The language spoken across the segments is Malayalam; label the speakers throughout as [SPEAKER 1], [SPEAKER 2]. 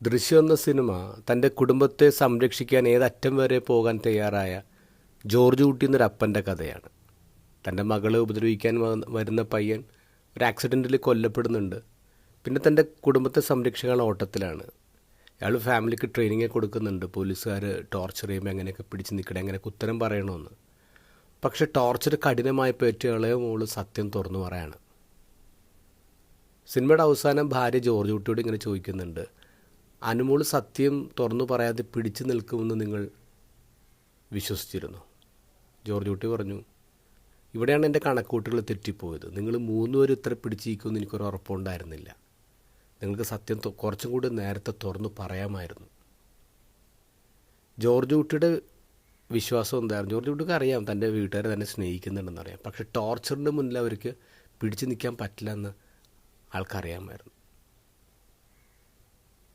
[SPEAKER 1] ദൃശ്യം എന്ന സിനിമ തൻ്റെ കുടുംബത്തെ സംരക്ഷിക്കാൻ ഏതറ്റം വരെ പോകാൻ തയ്യാറായ ജോർജ് കുട്ടി എന്നൊരപ്പൻ്റെ കഥയാണ്. തൻ്റെ മകളെ ഉപദ്രവിക്കാൻ വരുന്ന പയ്യൻ ഒരു ആക്സിഡൻറ്റിൽ കൊല്ലപ്പെടുന്നുണ്ട്. പിന്നെ തൻ്റെ കുടുംബത്തെ സംരക്ഷിക്കാനുള്ള ഓട്ടത്തിലാണ്. അയാൾ ഫാമിലിക്ക് ട്രെയിനിങ് കൊടുക്കുന്നുണ്ട്. പോലീസുകാർ ടോർച്ചർ ചെയ്യുമ്പോൾ എങ്ങനെയൊക്കെ പിടിച്ച് നിൽക്കണേ, എങ്ങനെയൊക്കെ ഉത്തരം പറയണമെന്ന്. പക്ഷെ ടോർച്ചർ കഠിനമായി പറ്റിയ ഇളയ മോള് സത്യം തുറന്നു പറയാണ്. സിനിമയുടെ അവസാനം ഭാര്യ ജോർജ് കുട്ടിയോട് ഇങ്ങനെ ചോദിക്കുന്നുണ്ട്, അനുമോൾ സത്യം തുറന്നു പറയാതെ പിടിച്ചു നിൽക്കുമെന്ന് നിങ്ങൾ വിശ്വസിച്ചിരുന്നു? ജോർജ് കുട്ടി പറഞ്ഞു, ഇവിടെയാണ് എൻ്റെ കണക്കൂട്ടുകൾ തെറ്റിപ്പോയത്. നിങ്ങൾ മൂന്നുപേരും ഇത്ര പിടിച്ചിരിക്കുമെന്ന് എനിക്കൊരു ഉറപ്പുണ്ടായിരുന്നില്ല. നിങ്ങൾക്ക് സത്യം കുറച്ചും കൂടി നേരത്തെ തുറന്നു പറയാമായിരുന്നു. ജോർജ് കുട്ടിയുടെ വിശ്വാസം എന്തായിരുന്നു? ജോർജ് കുട്ടിക്ക് അറിയാം തൻ്റെ വീട്ടുകാരെ തന്നെ സ്നേഹിക്കുന്നുണ്ടെന്നറിയാം. പക്ഷെ ടോർച്ചറിൻ്റെ മുന്നിൽ അവർക്ക് പിടിച്ചു നിൽക്കാൻ പറ്റില്ല എന്ന് ആൾക്കറിയാമായിരുന്നു.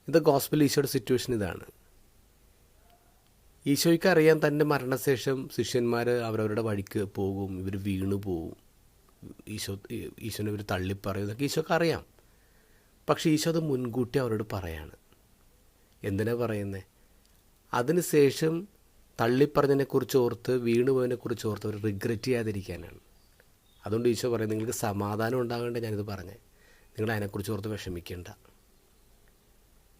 [SPEAKER 1] ഇത് ഗോസ്പൽ ഈശോയുടെ സിറ്റുവേഷൻ ഇതാണ്. ഈശോയ്ക്ക് അറിയാം തൻ്റെ മരണശേഷം ശിഷ്യന്മാർ അവരവരുടെ വഴിക്ക് പോകും, ഇവർ വീണു പോവും, ഈശോനെ ഇവർ തള്ളിപ്പറയും, ഇതൊക്കെ ഈശോക്ക് അറിയാം. പക്ഷേ ഈശോ അത് മുൻകൂട്ടി അവരോട് പറയാണ്. എന്തിനാ പറയുന്നത്? അതിനുശേഷം തള്ളിപ്പറഞ്ഞതിനെക്കുറിച്ച് ഓർത്ത്, വീണുപോയതിനെക്കുറിച്ച് ഓർത്ത് അവർ റിഗ്രറ്റ് ചെയ്യാതിരിക്കാനാണ്. അതുകൊണ്ട് ഈശോ പറയും, നിങ്ങൾക്ക് സമാധാനം ഉണ്ടാകേണ്ട ഞാനിത് പറഞ്ഞേ, നിങ്ങൾ അതിനെക്കുറിച്ച് ഓർത്ത് വിഷമിക്കേണ്ട.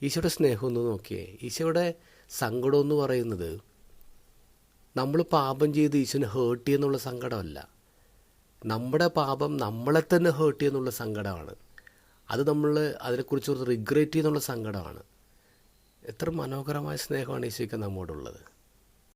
[SPEAKER 1] ഈശോയുടെ സ്നേഹം ഒന്ന് നോക്കിയേ. ഈശോയുടെ സങ്കടം എന്ന് പറയുന്നത് നമ്മൾ പാപം ചെയ്ത് ഈശോനെ ഹേർട്ട് ചെയ്യുന്നുള്ള സങ്കടമല്ല, നമ്മുടെ പാപം നമ്മളെ തന്നെ ഹേർട്ട് ചെയ്യുന്നുള്ള സങ്കടമാണ്. അത് നമ്മൾ അതിനെക്കുറിച്ച് ഓർത്ത് റിഗ്രറ്റ് ചെയ്യുന്നുള്ള സങ്കടമാണ്. എത്ര മനോഹരമായ സ്നേഹമാണ് ഈശോയ്ക്ക് നമ്മോടുള്ളത്.